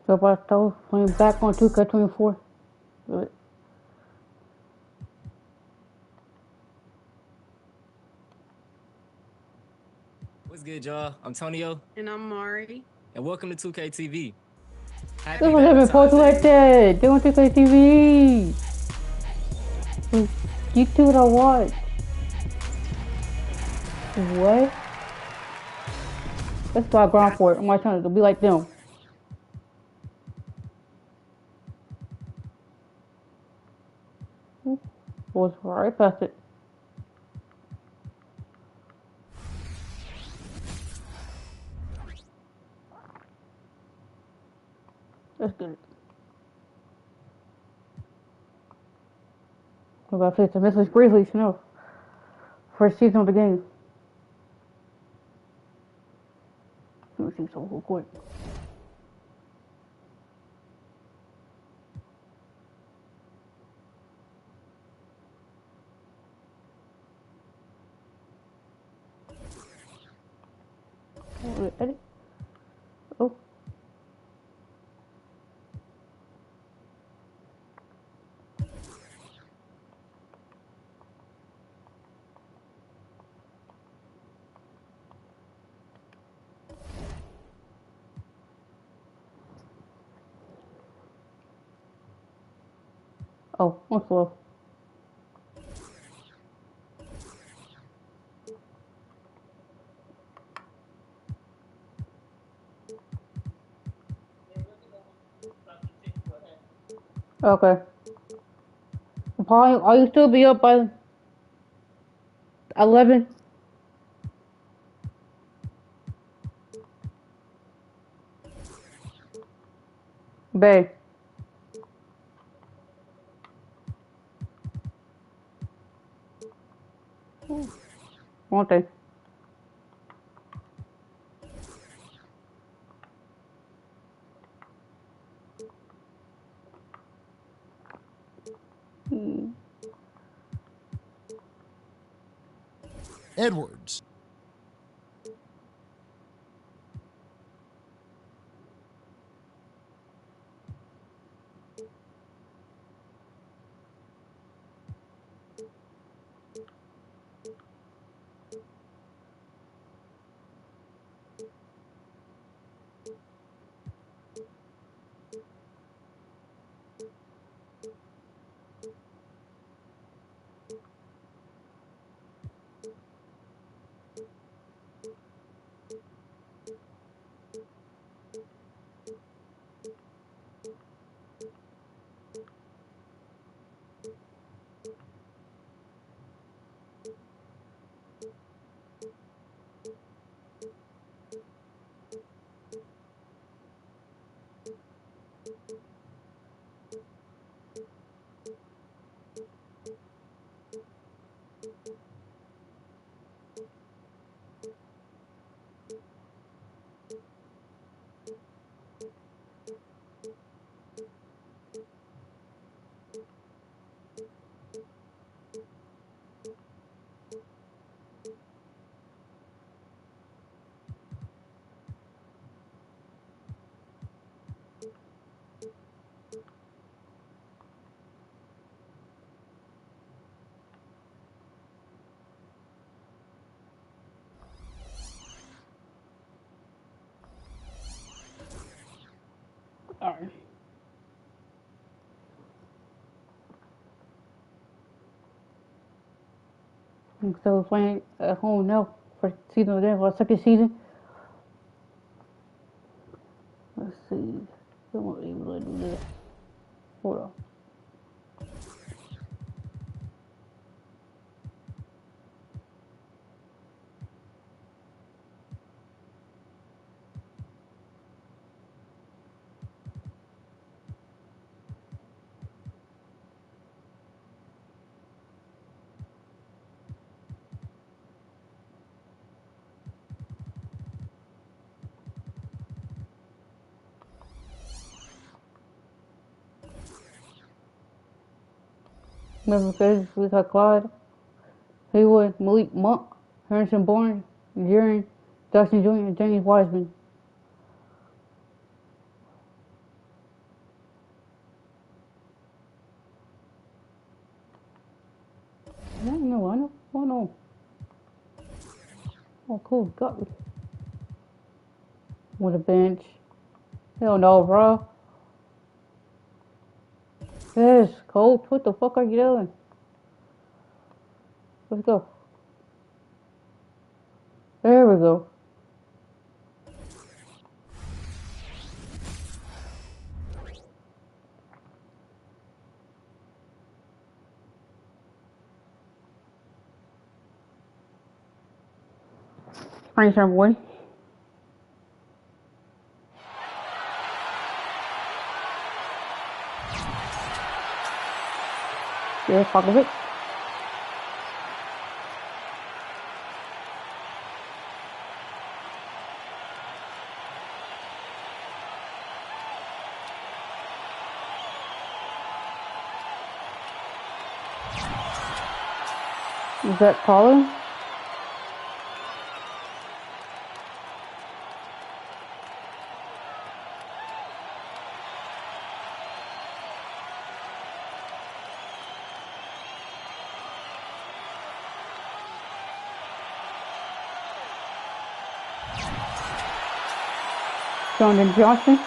So if I start playing back on 2K24, good. What's good, y'all? I'm Tonio, And I'm Mari. and welcome to 2K TV. Happy This was even Valentine's posted like Day. that. Doing 2K TV. You two what I watch. What? That's why I grind for it. I'm not trying to be like them. Was right past it. Let's get it. What about 50 Mrs. Grizzlies, you know. First season of the game. Let me see so real quick. Edit. Oh. Oh, I'm slow. Okay. Paul, are you still be up by 11? Babe. Won't they? Hmm. Edwards. Alright. So playing at home now for season of the game, for the second season. Let's see. I won't be able to do this. Hold on. Remember, because we got Clyde, Haywood, Malik Monk, Harrison Barnes, Jaron, Dustin Jr., and James Wiseman. I don't know. I know. Oh no. Oh cool. Got me. With a bench. Hell no, bro. Yes, coach. What the fuck are you doing? Let's go. There we go. Thanks, everyone. Yeah, fuck of it. Is that calling? Jordan Johnson.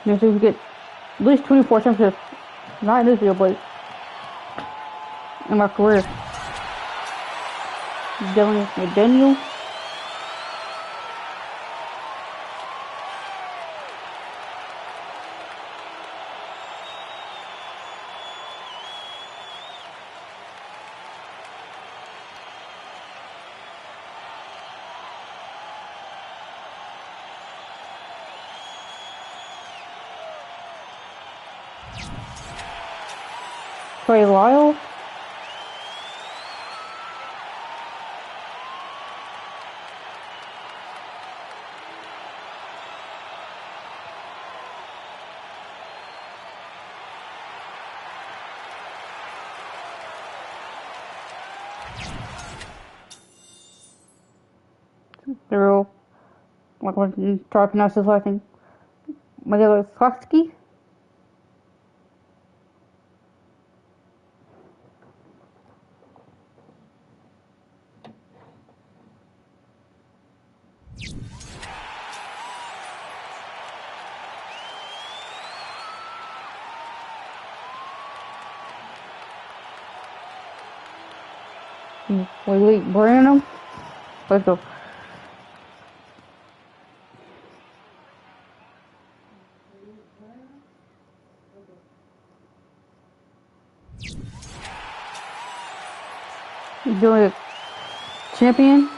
Let's see if we get at least 24 championships. Not in this year, but in my career. Dylan McDaniel. Trey Lyle. They're like I'm try to pronounce this last name. Magalowski. Wait, Branham. Let's go. Doing it. Champion.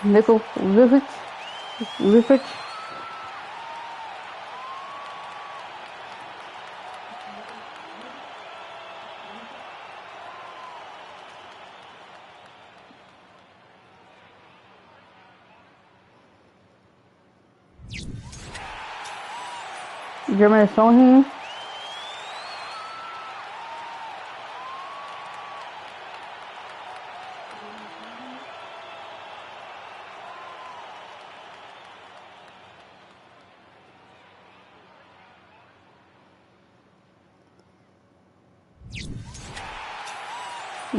Nickel Rivich. Jermaine Sohan.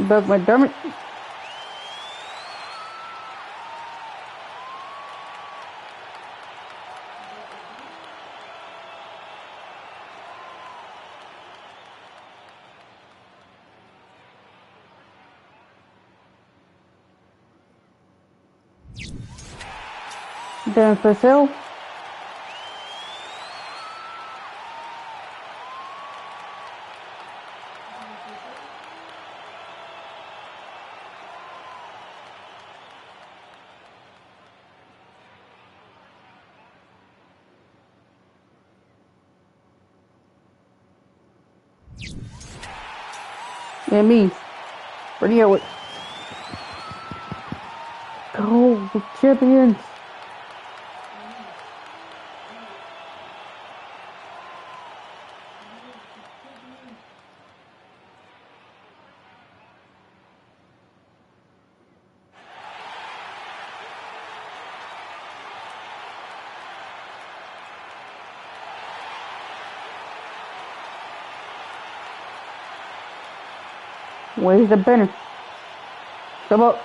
Doug McDermott. Dan Purcell. And me. Brittany Elwood. go. The champions. Where's the banner? Come up.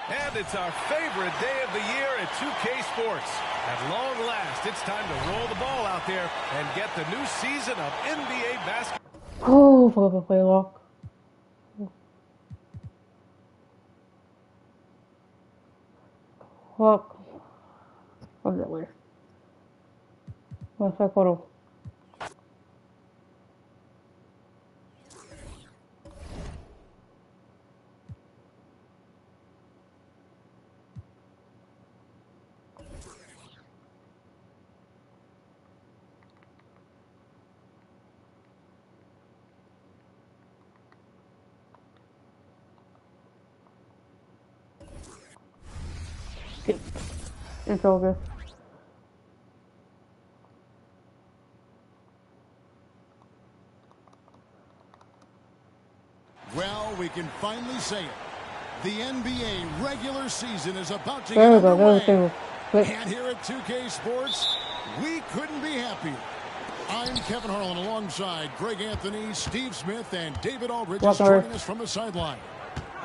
And it's our favorite day of the year at 2K Sports. At long last, it's time to roll the ball out there and get the new season of NBA basketball. Oh, fuck, I play lock. Fuck. Fuck that way. What's that photo? It's all good. Well, we can finally say it. The NBA regular season is about to There we get go. underway. There we go. And here at 2K Sports, we couldn't be happier. I'm Kevin Harlan alongside Greg Anthony, Steve Smith, and David Aldridge is joining us from the sideline.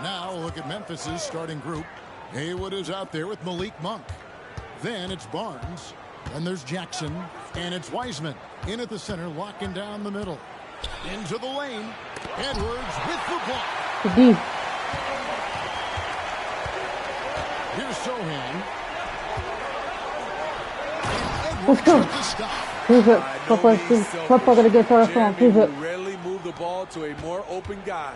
Now look at Memphis's starting group. Haywood is out there with Malik Monk. Then it's Barnes. And there's Jackson. And it's Wiseman. In at the center, locking down the middle. Into the lane. Edwards with the block. D. Here's Sohan. Let's go. Who's it? Papa gonna get to our phone. Who's it? Rarely move the ball to a more open guy.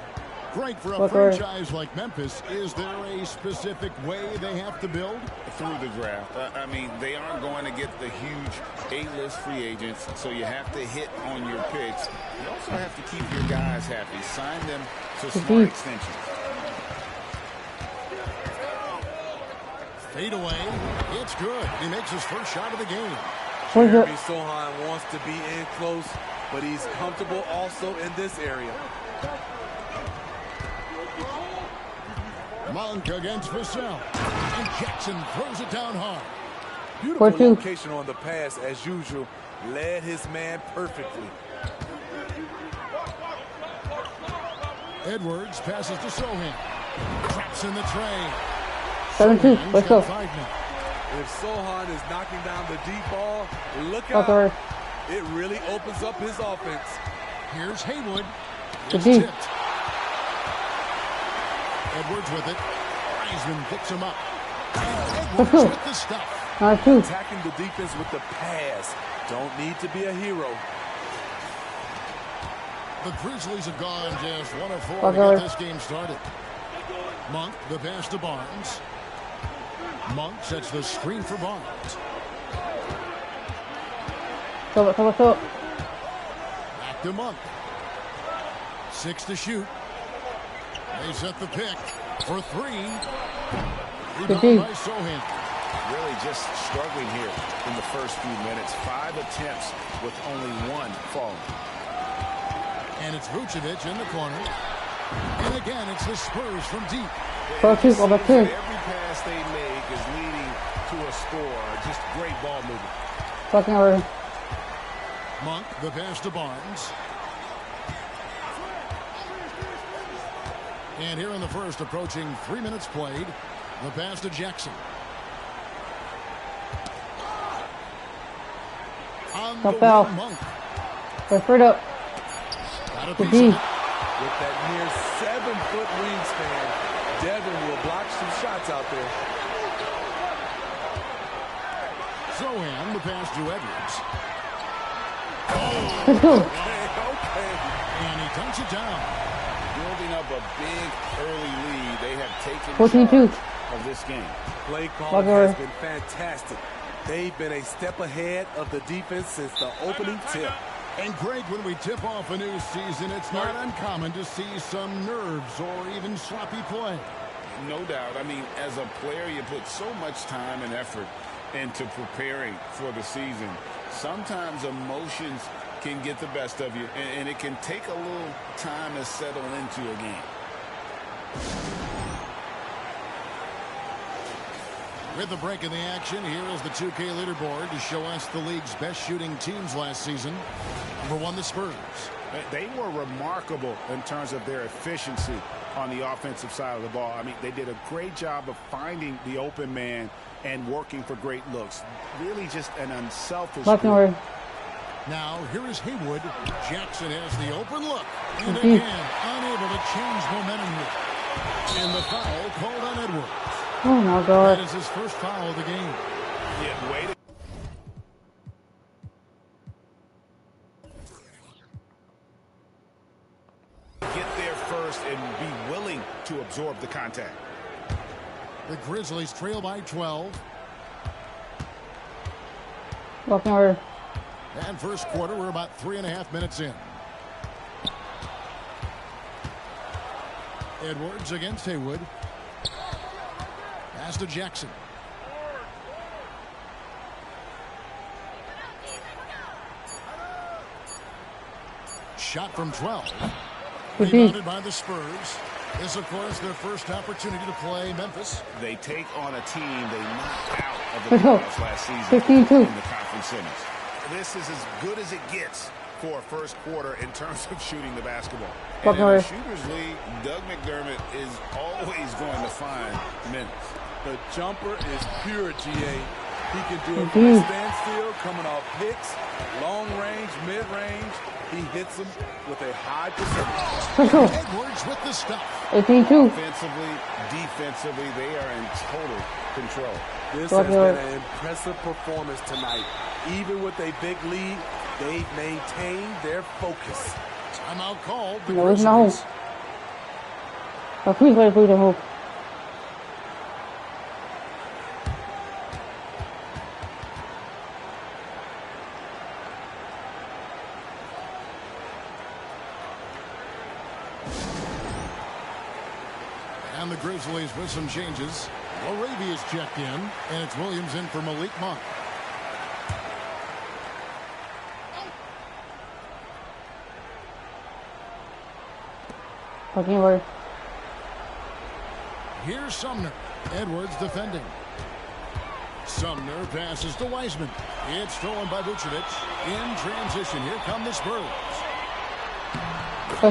Great for a franchise like Memphis. Is there a specific way they have to build? Through the draft. I mean, they aren't going to get the huge A-list free agents, so you have to hit on your picks. You also have to keep your guys happy. Sign them to smart extensions. Fade away. It's good. He makes his first shot of the game. Jeremy Sohan wants to be in close, but he's comfortable also in this area. Monk against Vassell. And Jackson throws it down hard. Beautiful location on the pass, as usual. Led his man perfectly. Edwards passes to Sohan. Traps in the tray. 7-2. Let's go. If Sohan is knocking down the deep ball, look out. It really opens up his offense. Here's Haywood. It's tipped. Edwards with it. Wiseman picks him up. Edwards with the stuff. Attacking the defense with the pass. Don't need to be a hero. The Grizzlies have gone just 1 of 4 to get this game started. Monk, the pass to Barnes. Monk sets the screen for Barnes. Back to Monk. 6 to shoot. They set the pick for 3. Rebound by Sohan. Really just struggling here in the first few minutes. 5 attempts with only 1 falling. And it's Vucevic in the corner. And again, it's the Spurs from deep. Every pass they make is leading to a score. Just great ball movement. Monk, the pass to Barnes. And here in the first, approaching 3 minutes played, the pass to Jackson. Top out. Monk. Straight up. Got a piece of it. With that near 7-foot wingspan, Devin will block some shots out there. Sohan, the pass to Edwards. Let's go. Okay. And he dunks it down. Building up a big early lead. They have taken 14-2 of this game. Play calling has been fantastic. They've been a step ahead of the defense since the opening tip. And Greg, when we tip off a new season, it's not uncommon to see some nerves or even sloppy play. no doubt. I mean, as a player, you put so much time and effort into preparing for the season. Sometimes emotions can get the best of you, and it can take a little time to settle into a game. With the break in the action, here is the 2K leaderboard to show us the league's best shooting teams last season. Number 1, the Spurs. They were remarkable in terms of their efficiency on the offensive side of the ball. I mean, they did a great job of finding the open man and working for great looks. Really just an unselfish group. Now, here is Haywood. Jackson has the open look. And again, unable to change momentum here. And the foul called on Edwards. Oh, my God. That is his first foul of the game. Yeah, way to get there first and be willing to absorb the contact. The Grizzlies trail by 12. Walking over. And first quarter, we're about 3.5 minutes in. Edwards against Haywood. Pass to Jackson. Shot from 12. Rebounded by the Spurs. This, of course, their first opportunity to play Memphis. They take on a team they knocked out of the playoffs last season 15-2. in the conference semis. This is as good as it gets for a first quarter in terms of shooting the basketball. And in the Shooters League, Doug McDermott is always going to find minutes. The jumper is pure, GA. He can do it from a standstill, coming off picks, long range, mid-range. He hits them with a high percentage. Edwards with the stuff. 18-2. Offensively, defensively, they are in total control. This has been an impressive performance tonight. Even with a big lead, they've maintained their focus. Timeout called. No, it's not. Please wait for you to move. And the Grizzlies with some changes. Laravia's checked in, and it's Williams in for Malik Monk. Walking over. Here's Sumner. Edwards defending. Sumner passes to Wiseman. It's stolen by Vucevic. In transition, here come the Spurs.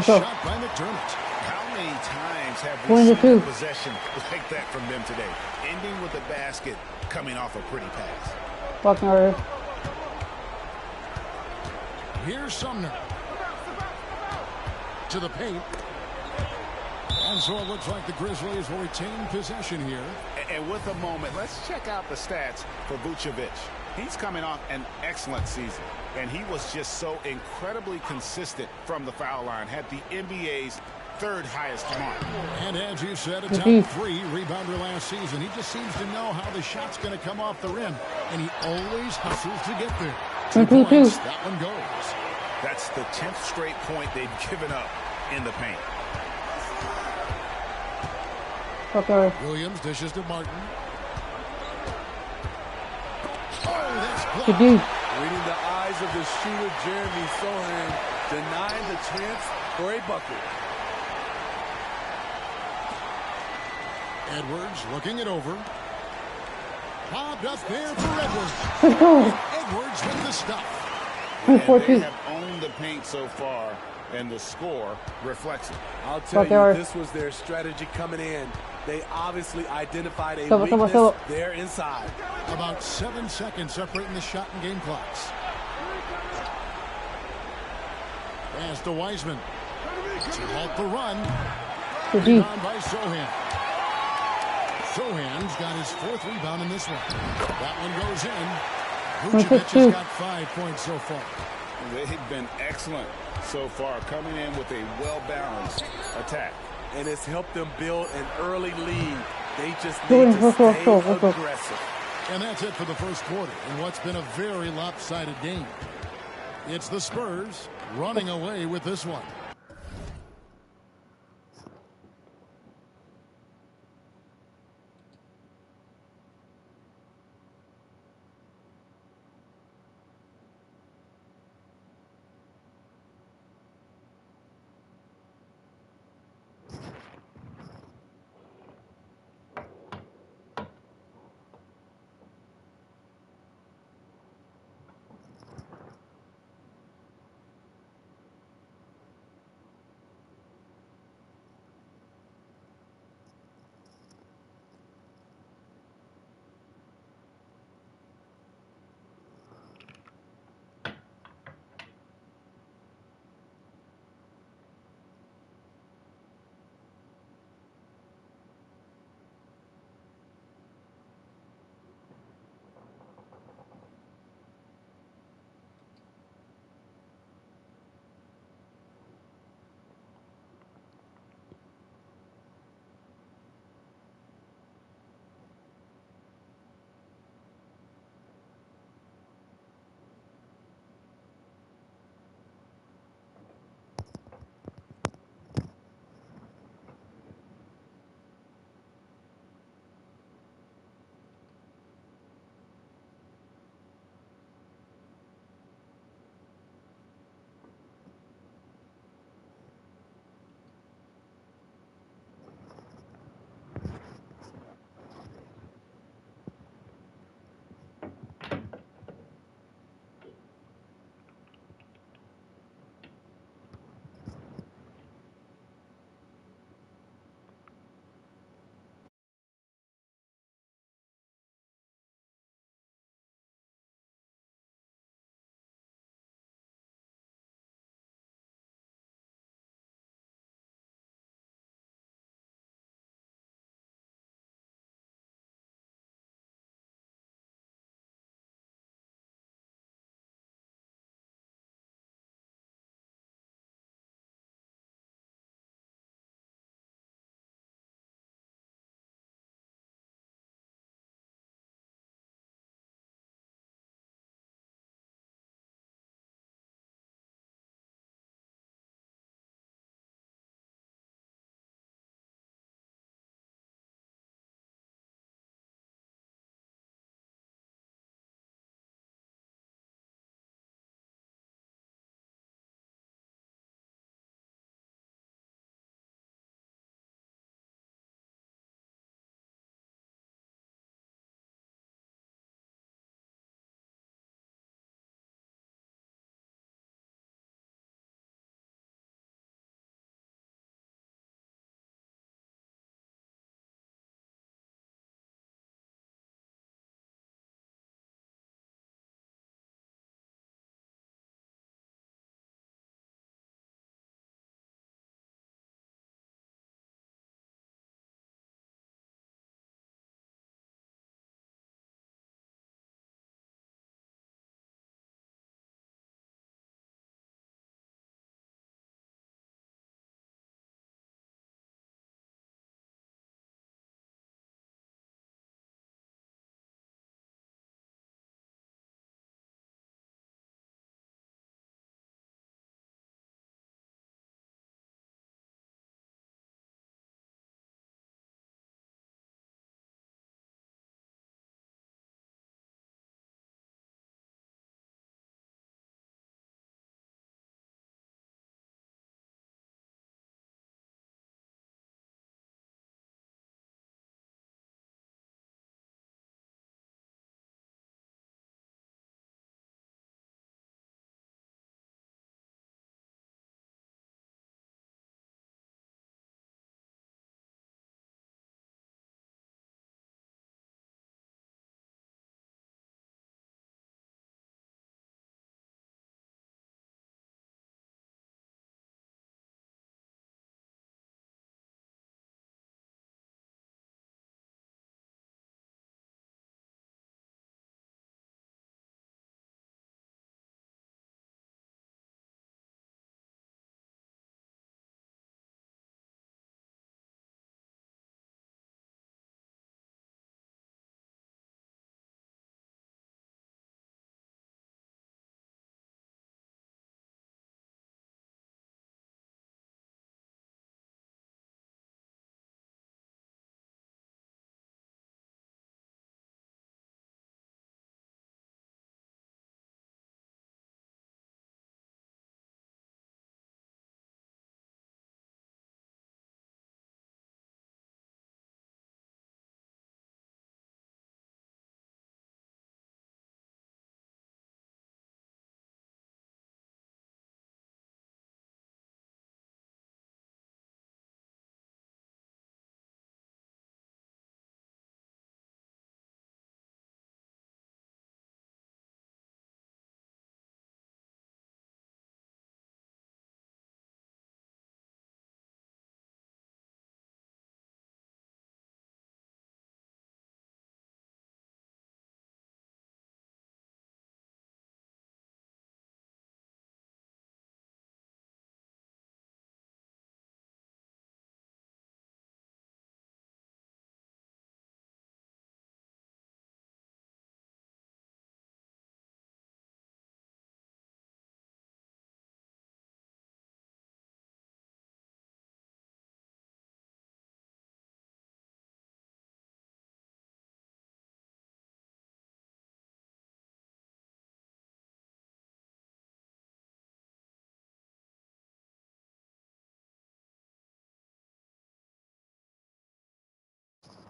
Shot by McDermott. How many times have we seen possession like that from them today? Ending with a basket, coming off a pretty pass. Walking over. Here's Sumner. To the paint. And so it looks like the Grizzlies will retain possession here. And with a moment, let's check out the stats for Vucevic. He's coming off an excellent season, and he was just so incredibly consistent from the foul line. Had the NBA's third highest mark. And as you said, a top 3 rebounder last season. He just seems to know how the shot's going to come off the rim, and he always hustles to get there. 2 points, that one goes. That's the 10th straight point they've given up in the paint. Okay. Williams dishes to Martin. Oh, that's blocked. Reading the eyes of the shooter, Jeremy Sohan, denying the chance for a bucket. Edwards looking it over. Bobbed up there for Edwards. Edwards with the stuff. They have owned the paint so far, and the score reflects it. I'll tell you, this was their strategy coming in. They obviously identified a weakness there inside. About 7 seconds separating the shot and game clocks. Pass to Wiseman. To halt the run. Rebound by Sohan. Sohan's got his 4th rebound in this one. That one goes in. Vucevic has got 5 points so far. They've been excellent so far, coming in with a well-balanced attack. And it's helped them build an early lead. They just need to stay aggressive. And that's it for the first quarter in what's been a very lopsided game. It's the Spurs running away with this one.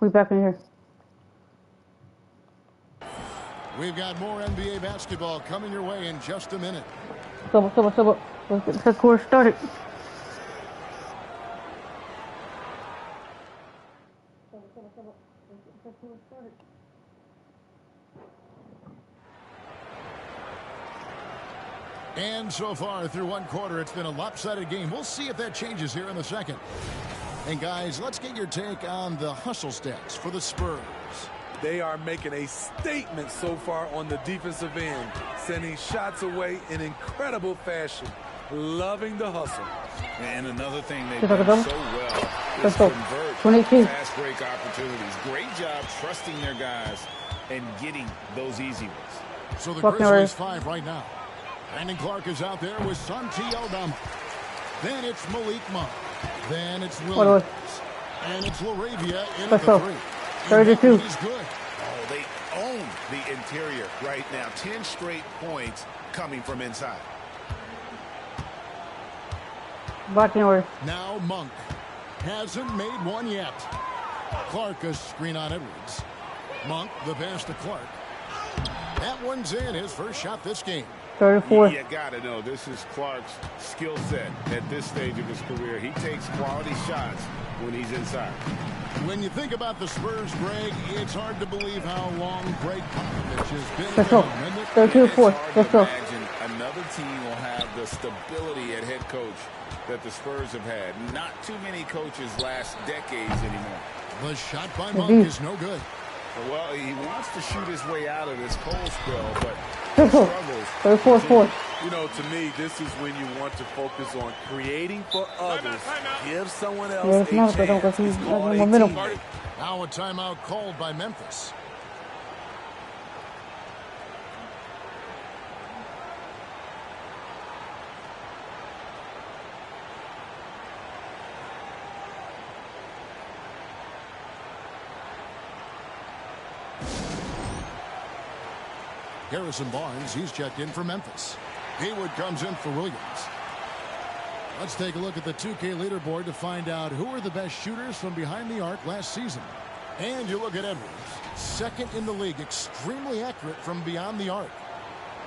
We back in here. We've got more NBA basketball coming your way in just a minute. Let's get the course started. And so far through one quarter, it's been a lopsided game. We'll see if that changes here in the second. And guys, let's get your take on the hustle stats for the Spurs. They are making a statement so far on the defensive end, sending shots away in incredible fashion. Loving the hustle. And another thing they've done so well is convert 22. fast break opportunities. Great job trusting their guys and getting those easy ones. So the Grizzlies 5 right now. Brandon Clark is out there with Santi Aldama. Then it's Malik Monk. Then it's Williams. And it's LaRavia in at the 3. 32. He's good. Oh, they own the interior right now. 10 straight points coming from inside. Back in order. Now Monk hasn't made one yet. Clark a screen on Edwards. Monk the pass to Clark. That one's in, his first shot this game. 34. You gotta know this is Clark's skill set at this stage of his career. He takes quality shots when he's inside. When you think about the Spurs, Greg, it's hard to believe how long Greg Popovich has been. Let's go. 32-4. Let's go. Imagine another team will have the stability at head coach that the Spurs have had. Not too many coaches last decades anymore. The shot by Monk is no good. Well, he wants to shoot his way out of this cold spell, but he struggles. 34-4. You know, to me, this is when you want to focus on creating for others. Give someone else a chance. It's called a teammate. Now a timeout called by Memphis. Harrison Barnes, he's checked in for Memphis. Haywood comes in for Williams. Let's take a look at the 2K leaderboard to find out who are the best shooters from behind the arc last season. And you look at Edwards, second in the league, extremely accurate from beyond the arc.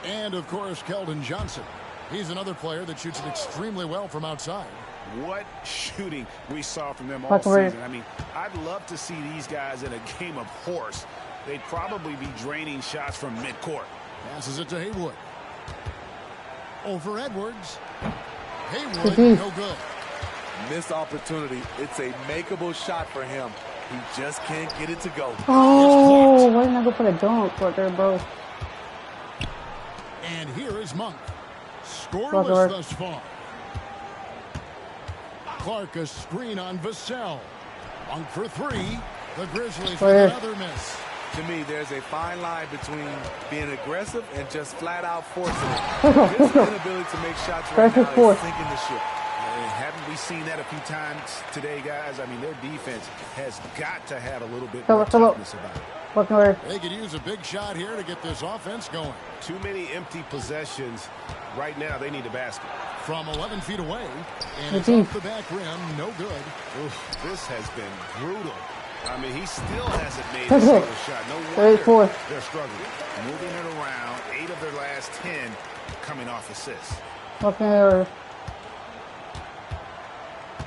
And, of course, Keldon Johnson. He's another player that shoots it extremely well from outside. What shooting we saw from them all season. I mean, I'd love to see these guys in a game of horse. They'd probably be draining shots from midcourt. Passes it to Haywood. Over Edwards. Haywood, no good. Missed opportunity. It's a makeable shot for him. He just can't get it to go. Oh, why didn't I go for the dunk right there, bro? And here is Monk. Scoreless thus far. Clark a screen on Vassell. Monk for 3. The Grizzlies with another miss. To me, there's a fine line between being aggressive and just flat out forcing it. His inability to make shots right now is sinking the ship. Haven't we seen that a few times today, guys? I mean, their defense has got to have a little bit more toughness about it. They could use a big shot here to get this offense going. Too many empty possessions. Right now, they need a basket. From 11 feet away, and it's off the back rim, no good. Oof, this has been brutal. I mean, he still hasn't made a single shot. No wonder they're struggling. Moving it around, 8 of their last 10 coming off assists.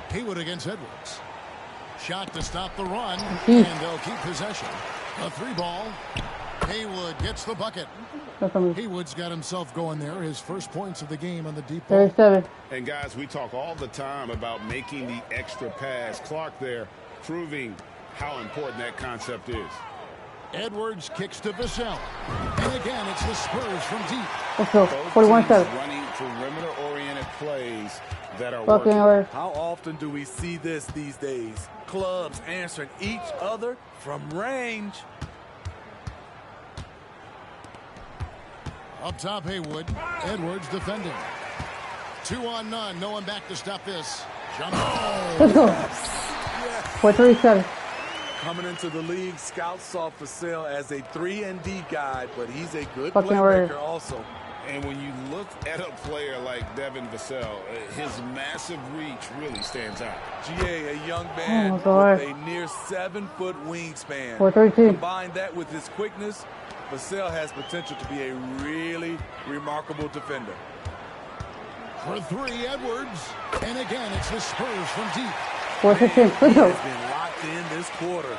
Haywood against Edwards. Shot to stop the run, and they'll keep possession. A 3-ball. Haywood gets the bucket. Haywood's got himself going there. His first points of the game on the deep ball. 37. And guys, we talk all the time about making the extra pass. Clark there proving how important that concept is. Edwards kicks to Vassell. And again, it's the Spurs from deep. Let's go. 41-7. Running perimeter-oriented plays that are working. How often do we see this these days? Clubs answering each other from range. Up top, Haywood. Edwards defending. 2 on none. No one back to stop this. Jump. Let's go. 4-3-7. Coming into the league, scouts saw Vassell as a 3-and-D guy, but he's a good playmaker also. And when you look at a player like Devin Vassell, his massive reach really stands out. GA, a young man with a near 7-foot wingspan. 4-13. Combine that with his quickness, Vassell has potential to be a really remarkable defender. For three, Edwards. And again, it's the Spurs from deep. 4-15. He Let's go. has been locked in this quarter,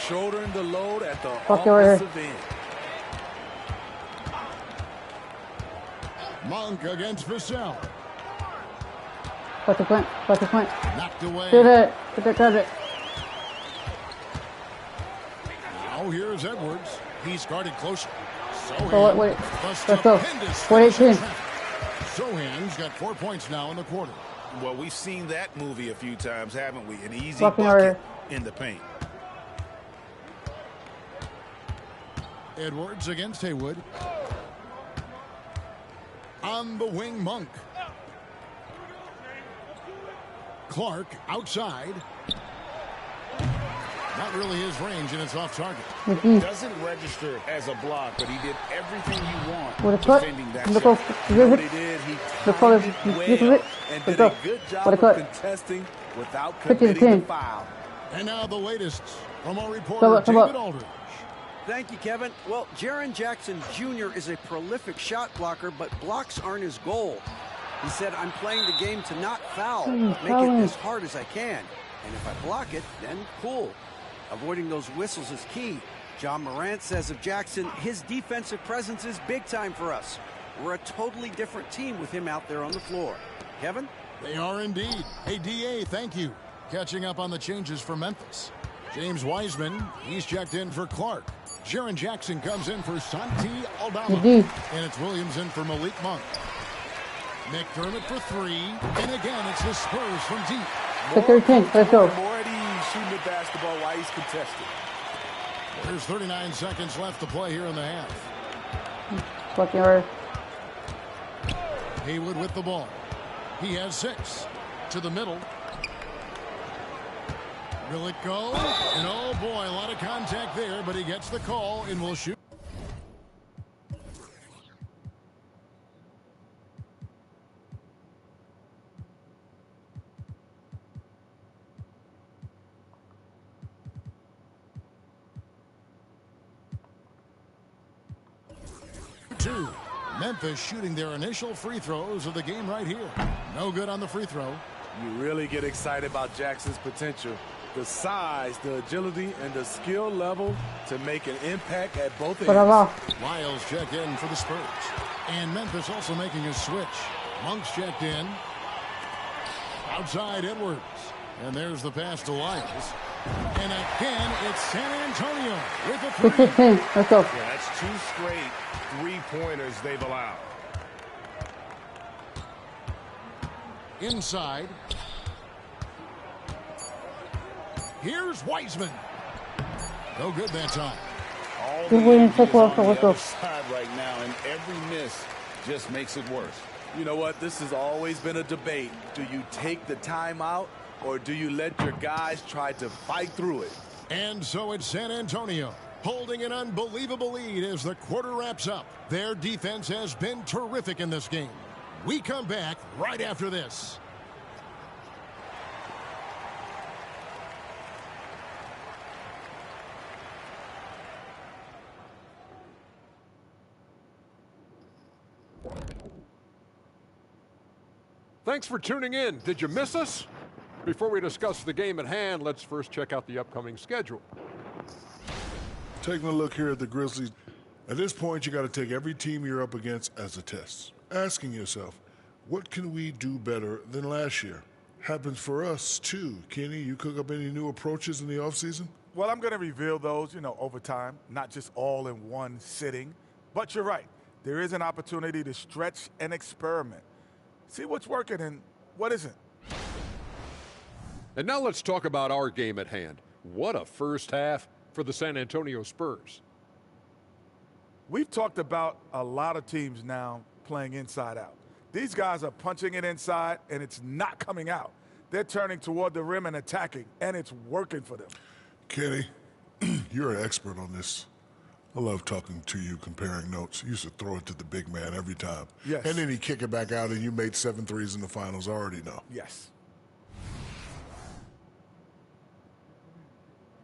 shouldering the load at the Fuck you right offensive end. Monk against Vassell. Watch the point. Watch the point. Knocked away. Shoot it. Cut it. Now here's Edwards. He's guarded closer. Oh, wait. Let's go. 4-18. Sohan's got 4 points now in the quarter. Well, we've seen that movie a few times, haven't we? An easy Blocking bucket order. in the paint. Edwards against Haywood. On the wing, Monk. Clark outside. Not really his range, and it's off target. Doesn't register as a block, but he did everything you want What a cut. defending that Look shot. What he did, he timed it well and did a good job of contesting without committing the foul. And now the latest from our reporter, David Aldridge. Thank you, Kevin. Well, Jaren Jackson Jr. is a prolific shot blocker, but blocks aren't his goal. He said, I'm playing the game to not foul, make it as hard as I can. And if I block it, then cool. Avoiding those whistles is key. John Morant says of Jackson, his defensive presence is big time for us. We're a totally different team with him out there on the floor. Kevin? They are indeed. Hey, DA, thank you. Catching up on the changes for Memphis. James Wiseman, he's checked in for Clark. Jaren Jackson comes in for Santi Aldama. And it's Williams in for Malik Monk. McDermott for three. And again, it's the Spurs from deep. 13. Let's go. More at ease shooting the basketball while he's contested. There's 39 seconds left to play here in the half. Fucking hard. Haywood with the ball. He has 6. To the middle. Will it go? And oh boy, a lot of contact there, but he gets the call and will shoot. Two. Memphis shooting their initial free throws of the game right here. No good on the free throw. You really get excited about Jackson's potential. The size, the agility, and the skill level to make an impact at both ends. Lyles checked in for the Spurs. And Memphis also making a switch. Monk's checked in. Outside Edwards. And there's the pass to Lyles. And again, it's San Antonio with a three. Let's go. Yeah, that's 2 straight three-pointers they've allowed. Inside. Here's Wiseman. No good that time. All the energy is on the other side right now, and every miss just makes it worse. You know what? This has always been a debate. Do you take the timeout, or do you let your guys try to fight through it? And so it's San Antonio holding an unbelievable lead as the quarter wraps up. Their defense has been terrific in this game. We come back right after this. Thanks for tuning in. Did you miss us? Before we discuss the game at hand, let's first check out the upcoming schedule. Taking a look here at the Grizzlies, at this point, you got to take every team you're up against as a test. Asking yourself, what can we do better than last year? Happens for us, too. Kenny, you cook up any new approaches in the offseason? Well, I'm going to reveal those, over time, not just all in one sitting. But you're right. There is an opportunity to stretch and experiment. See what's working and what isn't. And now let's talk about our game at hand. What a first half for the San Antonio Spurs. We've talked about a lot of teams now playing inside out. These guys are punching it inside, and it's not coming out. They're turning toward the rim and attacking, and it's working for them. Kenny, you're an expert on this. I love talking to you, comparing notes. You used to throw it to the big man every time. Yes. And then he'd kick it back out, and you made 7 threes in the finals. I already know. Yes.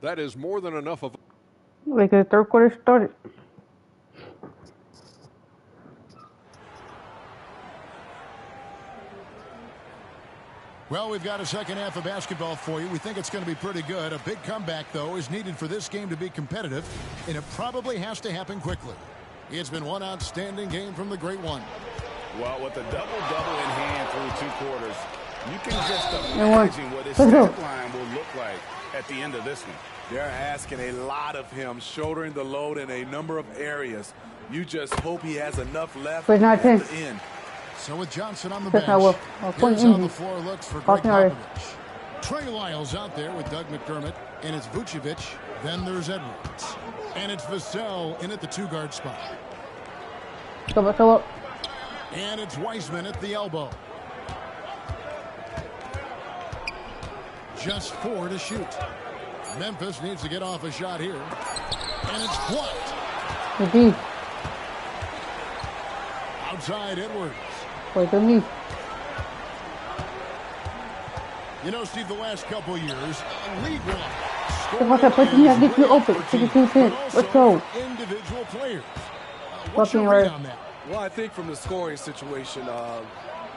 That is more than enough of. Like the third quarter started. Well, we've got a second half of basketball for you. We think it's going to be pretty good. A big comeback, though, is needed for this game to be competitive, and it probably has to happen quickly. It's been one outstanding game from the Great One. Well, with a double-double in hand through 2 quarters, you can just imagine what his stat line will look like at the end of this one. They're asking a lot of him, shouldering the load in a number of areas. You just hope he has enough left at the end. So with Johnson on the bench, here's how the floor looks for Greg Popovich. Trey Lyles out there with Doug McDermott, and it's Vucevic. Then there's Edwards. And it's Vassell in at the 2-guard spot. And it's Wiseman at the elbow. Just 4 to shoot. Memphis needs to get off a shot here. And it's blocked. Outside Edwards. Wait for me. You know, Steve, the last couple of years, league-wide, What's up? Put me, I get you open. 62-10. Let's go. Individual players. What's your read on that? Well, I think from the scoring situation,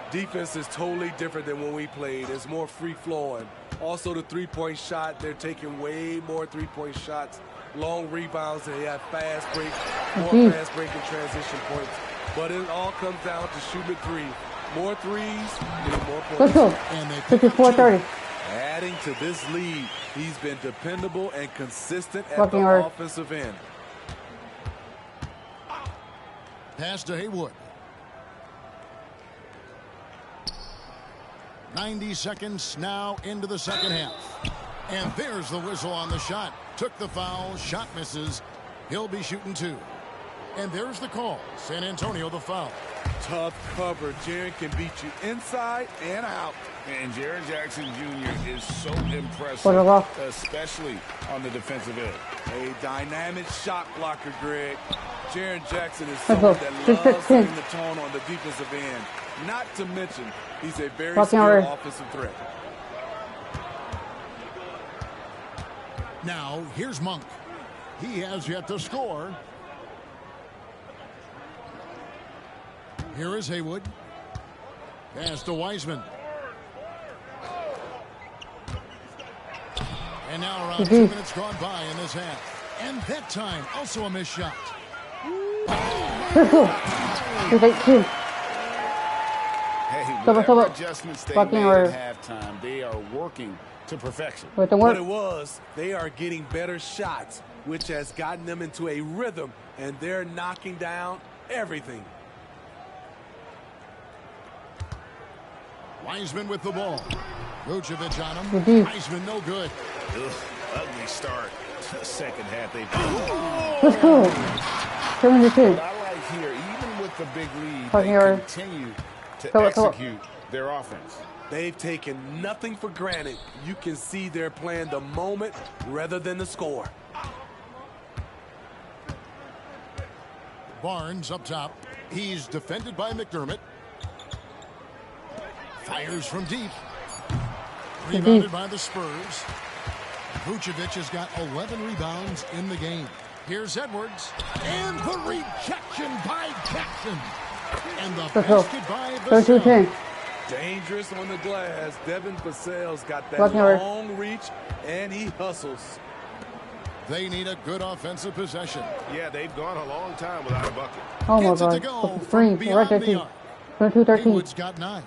defense is totally different than when we played. It's more free-flowing. Also, the three-point shot, they're taking way more three-point shots, long rebounds, and they have fast break, more fast break and transition points. But it all comes down to shooting a 3. More threes, getting more points. Let's go. 54-30. Adding to this lead, he's been dependable and consistent at the offensive end. Pass to Haywood. 90 seconds now into the second half. And there's the whistle on the shot. Took the foul. Shot misses. He'll be shooting 2. And there's the call. San Antonio the foul. Tough cover. Jaren can beat you inside and out. And Jaren Jackson Jr. is so impressive, especially on the defensive end. A dynamic shot blocker, Greg. Jaren Jackson is someone that loves setting the tone on the defensive end. Not to mention, he's a very skilled offensive threat. Now, here's Monk. He has yet to score. Here is Haywood. Pass to Wiseman. And now around 2 minutes gone by in this half. And that time, also a missed shot. Hey, whatever adjustments they made at halftime, they are working to perfection. What it was, they are getting better shots, which has gotten them into a rhythm, and they're knocking down everything. Wiseman with the ball. Vucevic on him. Wiseman no good. Ugh, ugly start. Second half they. Let's go. 72. What I like here, even with the big lead, they continue to execute their offense. They've taken nothing for granted. You can see they're playing the moment rather than the score. Barnes up top. He's defended by McDermott. Fires from deep. Rebounded by the Spurs. Vucevic has got 11 rebounds in the game. Here's Edwards. And the rejection by Jackson. And the basket by Vassell. Dangerous on the glass. Devin Vassell's got that long reach, and he hustles. They need a good offensive possession. Yeah, they've gone a long time without a bucket. Oh my God. Three. Right there, too. 22-13. Haywood's got 9.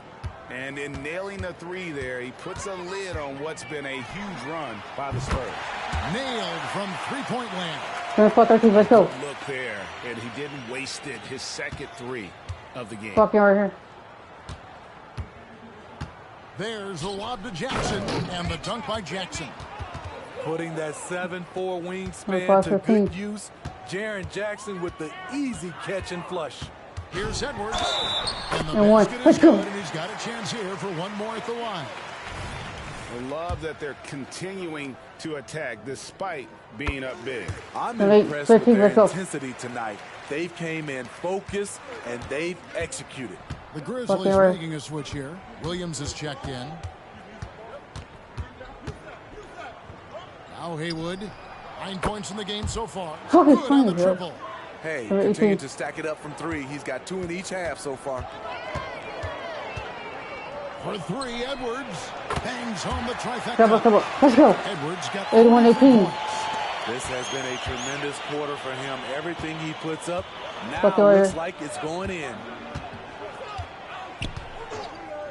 And in nailing the 3 there, he puts a lid on what's been a huge run by the Spurs. Nailed from three-point land. 24-13, let's go. Look there, and he didn't waste it. His second 3 of the game. Fucking right here. There's a lob to Jackson, and the dunk by Jackson. Putting that 7'4" wingspan to good use. Jaren Jackson with the easy catch and flush. Here's Edwards. And the basket is good, and he's got a chance here for one more at the line. I love that they're continuing to attack despite being up big. I'm impressed with their intensity tonight. They've came in focused and they've executed. The Grizzlies making a switch here. Williams is checked in. Now Haywood. 9 points in the game so far. Good on the triple. Hey, continue to stack it up from 3. He's got 2 in each half so far. For 3, Edwards bangs home the trifecta. Let's go. Edwards got 81-18. This has been a tremendous quarter for him. Everything he puts up now looks like it's going in.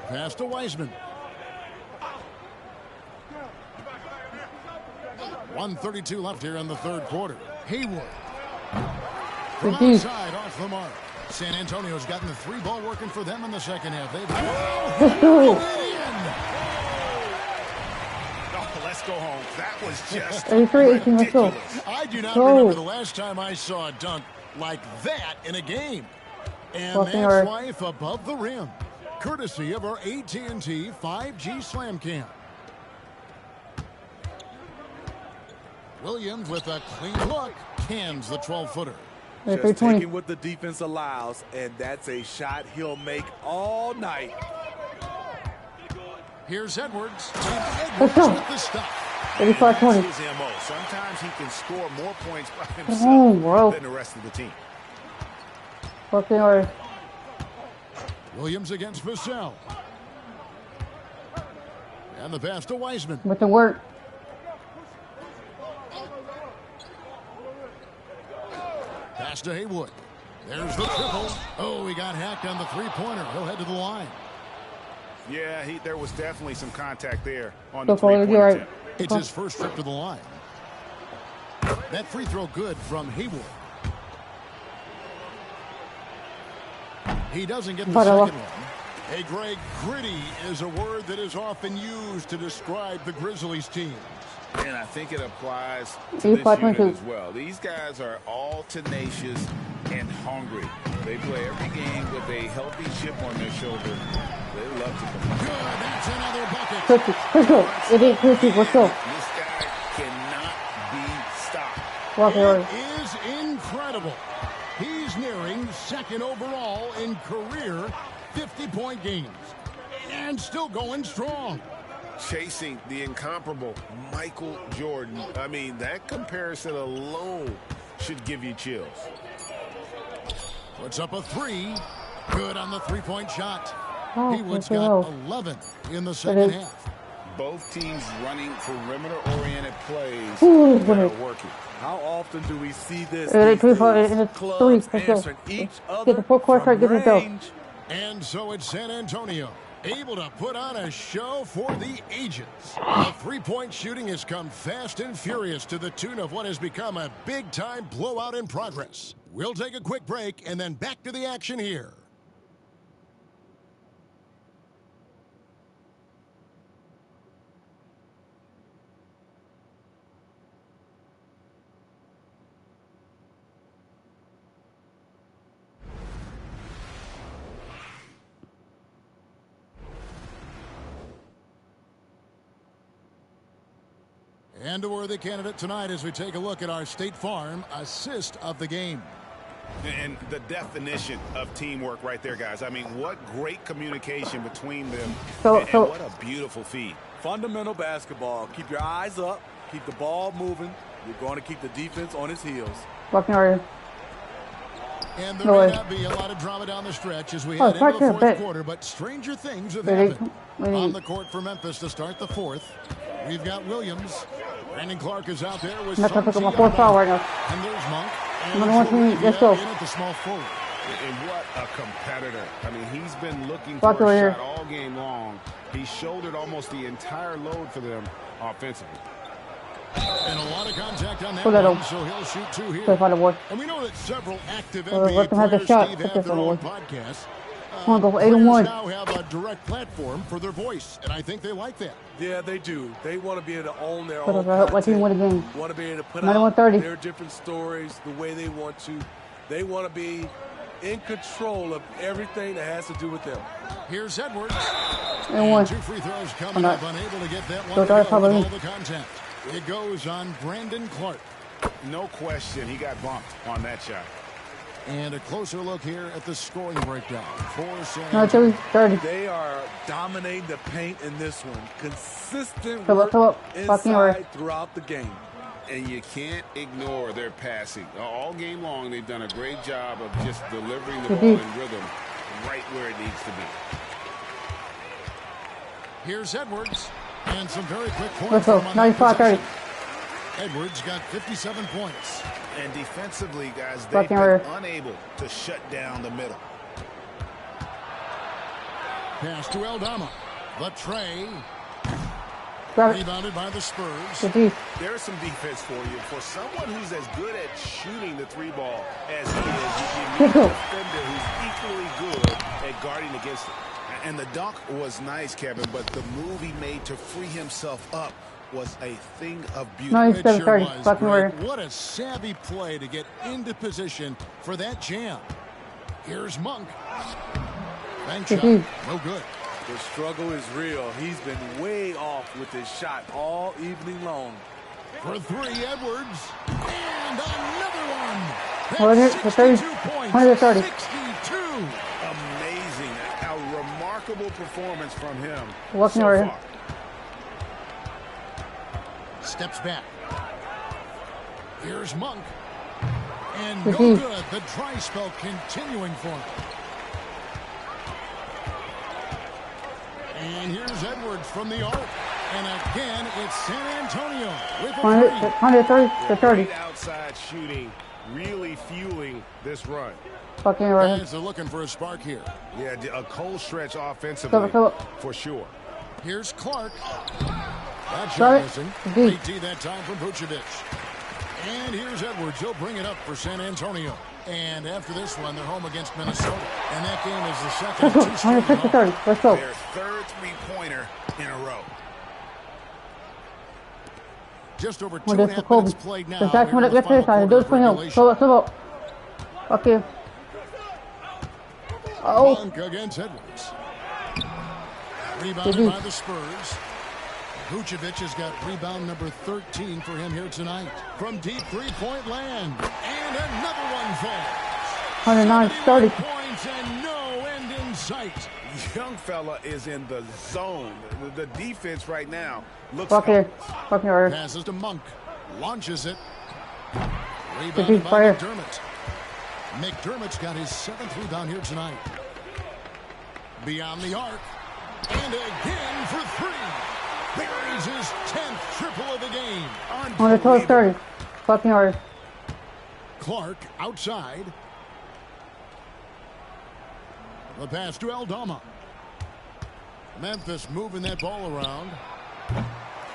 Pass to Wiseman. 1:32 left here in the third quarter. Haywood. From outside, off the mark. San Antonio's gotten the 3-ball working for them in the second half. They've Let's go home. That was just 83-18. Let's go. I do not remember the last time I saw a dunk like that in a game. And that's life above the rim. Courtesy of our AT&T 5G Slam Cam. Williams with a clean look cans the 12-footer. Just taking what the defense allows, and that's a shot he'll make all night. Here's Edwards. Edwards with the stuff. 85-20. Sometimes he can score more points by himself than the rest of the team. Williams against Vassell. And the pass to Wiseman. With the work. Pass to Haywood. There's the triple. Oh, he got hacked on the three-pointer. He'll head to the line. Yeah, there was definitely some contact there on the three-pointer attempt. It's his first trip to the line. That free throw good from Haywood. He doesn't get the second one. Hey, Greg, gritty is a word that is often used to describe the Grizzlies team. And I think it applies to this unit as well. These guys are all tenacious and hungry. They play every game with a healthy chip on their shoulder. They love to compete. Good, that's another bucket. Let's go. It ain't Chrissy. Let's go. This guy cannot be stopped. It is incredible. He's nearing second overall in career 50-point games. And still going strong. Chasing the incomparable Michael Jordan. I mean, that comparison alone should give you chills. Puts up a 3. Good on the three-point shot. Haywood's got 11 in the second half. Both teams running perimeter-oriented plays that are working. How often do we see this? Clubs answering each other get the full court shot, get it go. And so it's San Antonio, able to put on a show for the ages. The three-point shooting has come fast and furious to the tune of what has become a big-time blowout in progress. We'll take a quick break and then back to the action here. And a worthy candidate tonight as we take a look at our State Farm assist of the game. And the definition of teamwork right there, guys. I mean, what great communication between them. And what a beautiful feed. Fundamental basketball. Keep your eyes up. Keep the ball moving. You're going to keep the defense on its heels. And there may not be a lot of drama down the stretch as we head into the fourth quarter, but stranger things have happened. On the court for Memphis to start the fourth, we've got Williams. Brandon Clark is out there with my fourth foul right now. And there's Monk. Let's go. In at the small forward. And what a competitor. I mean, he's been looking for a shot all game long. He shouldered almost the entire load for them offensively. And a lot of contact on that one, so he'll shoot 2 here. And we know that several active NBA players, Steve, have their own podcasts. Players now have a direct platform for their voice, and I think they like that. Yeah, they do. They want to be able to own their own content. Want to be able to put out their different stories the way they want to. They want to be in control of everything that has to do with them. Here's Edwards. And 2 free throws coming up, unable to get that one with all the contact. It goes on Brandon Clark. No question, he got bumped on that shot. And a closer look here at the scoring breakdown for San No, Antonio. 30. They are dominating the paint in this one. Consistent Fill work up. Fucking work. inside throughout the game. And you can't ignore their passing. All game long, they've done a great job of just delivering the ball in rhythm right where it needs to be. Here's Edwards. And some very quick points. Let's go. 95-30. Edwards got 57 points. And defensively, guys, they've Fucking been work. unable to shut down the middle. Pass to Aldama. The tray. Grab it. Rebounded by the Spurs. Good D. There's some defense for you. For someone who's as good at shooting the three ball as he is, you need a defender who's equally good at guarding against it. And the dunk was nice, Kevin, but the move he made to free himself up was a thing of beauty. Nice. It sure 30. was, Fucking Greg. work. What a savvy play to get into position for that jam. Here's Monk. Bank shot. No good. The struggle is real. He's been way off with his shot all evening long. For three, Edwards. And another one. Well, That's for 30. 62 points. 130. 62. Amazing. A remarkable performance from him Walking so over. far. Steps back. Here's Monk. And Good no D. good. The dry spell continuing for him. And here's Edwards from the arc. And again, it's San Antonio with a 130 to 30. Great outside shooting, really fueling this run. Fucking three. work. As they're looking for a spark here. Yeah, a cold stretch offensively, Fill it. for sure. Here's Clark. That Got shot it. missing. D. Great D that time from Vucevic. And here's Edwards. He'll bring it up for San Antonio. And after this one, they're home against Minnesota. And that game is the second Let's go. of two straight 150 at home. 30. Let's go. Their third three-pointer in a row. Just over Well, 2.5 that's for Kobe. minutes played now. Because that's here when in it the gets final this time. Do quarter it for of him. regulation. Fill up. Okay. Oh. Monk against Edwards. Rebounded by the Spurs. Vucevic has got rebound number 13 for him here tonight. From deep three-point land. And another one falls. 109 30. Points and no end in sight. Young fella is in the zone. The defense right now looks Fucking work. Passes to Monk. Launches it. Good Rebounded by fire. McDermott. McDermott's got his 7th rebound here tonight. Beyond the arc. And again for three. Buries his 10th triple of the game. 112 30. Fucking work. Clark outside. The pass to Aldama. Memphis moving that ball around.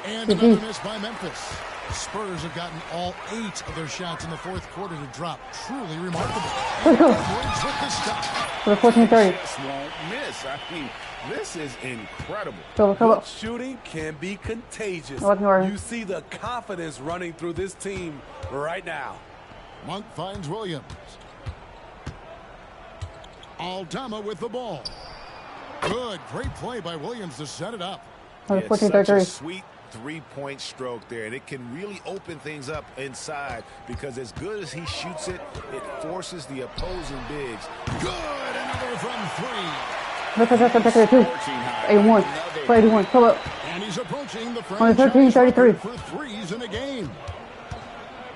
And another miss by Memphis. The Spurs have gotten all 8 of their shots in the fourth quarter to drop. Truly remarkable. Let's go. Edwards with the stop. For the 14 30. Just won't miss. I mean, this is incredible. Fill Good up. shooting can be contagious. Fucking work. You see the confidence running through this team right now. Monk finds Williams. Aldama with the ball. Good. Great play by Williams to set it up. For the It's 14 such a 33. sweet three-point stroke there, and it can really open things up inside because as good as he shoots it, it forces the opposing bigs. Good. Another from three. Let's go. 2. 81. 81. Fill up. And he's approaching the On the 13, franchise 33. record for threes in a game.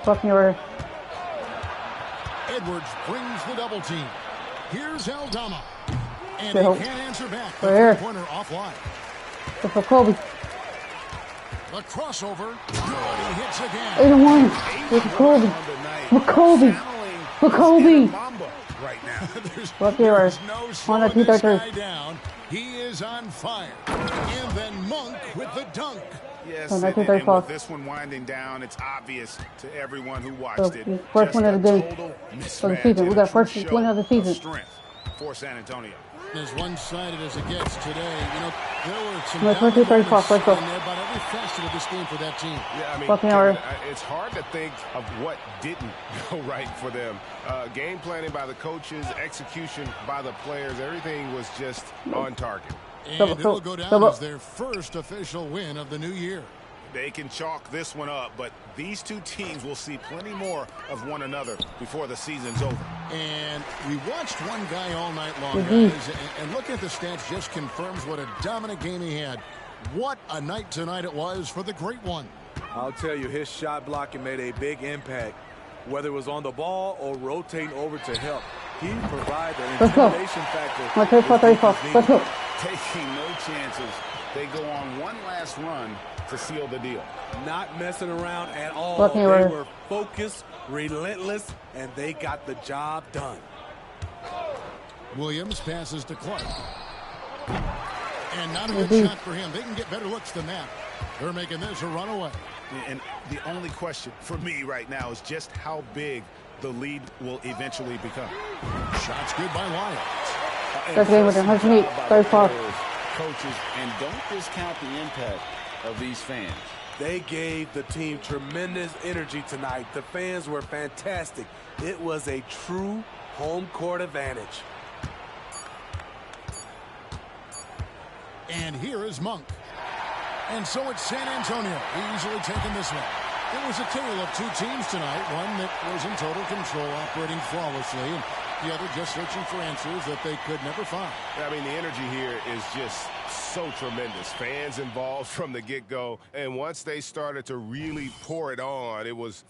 Fucking work. Edwards brings the double team. Here's Aldama. And Go. he can't answer back. The Right here. three-pointer offline. It's for Kobe. The crossover. Good. He hits again. 81. It's Kobe. McCoby. McCoby. Mamba right now. Fucking work. There's no On slowing the this 233. guy down. He is on fire. And then Monk with the dunk. Yes, So and, that's and what they with fought. this one winding down, it's obvious to everyone who watched So, it. first Just one of a the game total for the mismatch season. We and got a first true win of the show season. strength for San Antonio. As one-sided as it gets today, you know, there were some Let's down go to 34, moments let's go. in there about every facet of this game for that team. Yeah, I mean, Fucking Kevin, hard. it's hard to think of what didn't go right for them. Game planning by the coaches, execution by the players, everything was just on target. And Double, it'll go double. down as their first official win of the new year. They can chalk this one up, but these two teams will see plenty more of one another before the season's over. And we watched one guy all night long, guys, and looking at the stats just confirms what a dominant game he had. What a night tonight it was for the Great One. I'll tell you, his shot blocking made a big impact. Whether it was on the ball or rotating over to help, he provided the intimidation factor. Let's go. Taking no chances. They go on one last run to seal the deal. Not messing around at all. They were focused, relentless, and they got the job done. Williams passes to Clark. And not a good shot for him. They can get better looks than that. They're making this a runaway. And the only question for me right now is just how big the lead will eventually become. Shots good by Lyons. That's game with him. That's me. Very far. Coaches, and don't discount the impact of these fans. They gave the team tremendous energy tonight. The fans were fantastic. It was a true home court advantage. And here is Monk. And so it's San Antonio easily taking this one. It was a tale of two teams tonight, one that was in total control, operating flawlessly, and the other just searching for answers that they could never find. I mean, the energy here is just so tremendous. Fans involved from the get-go, and once they started to really pour it on, it was...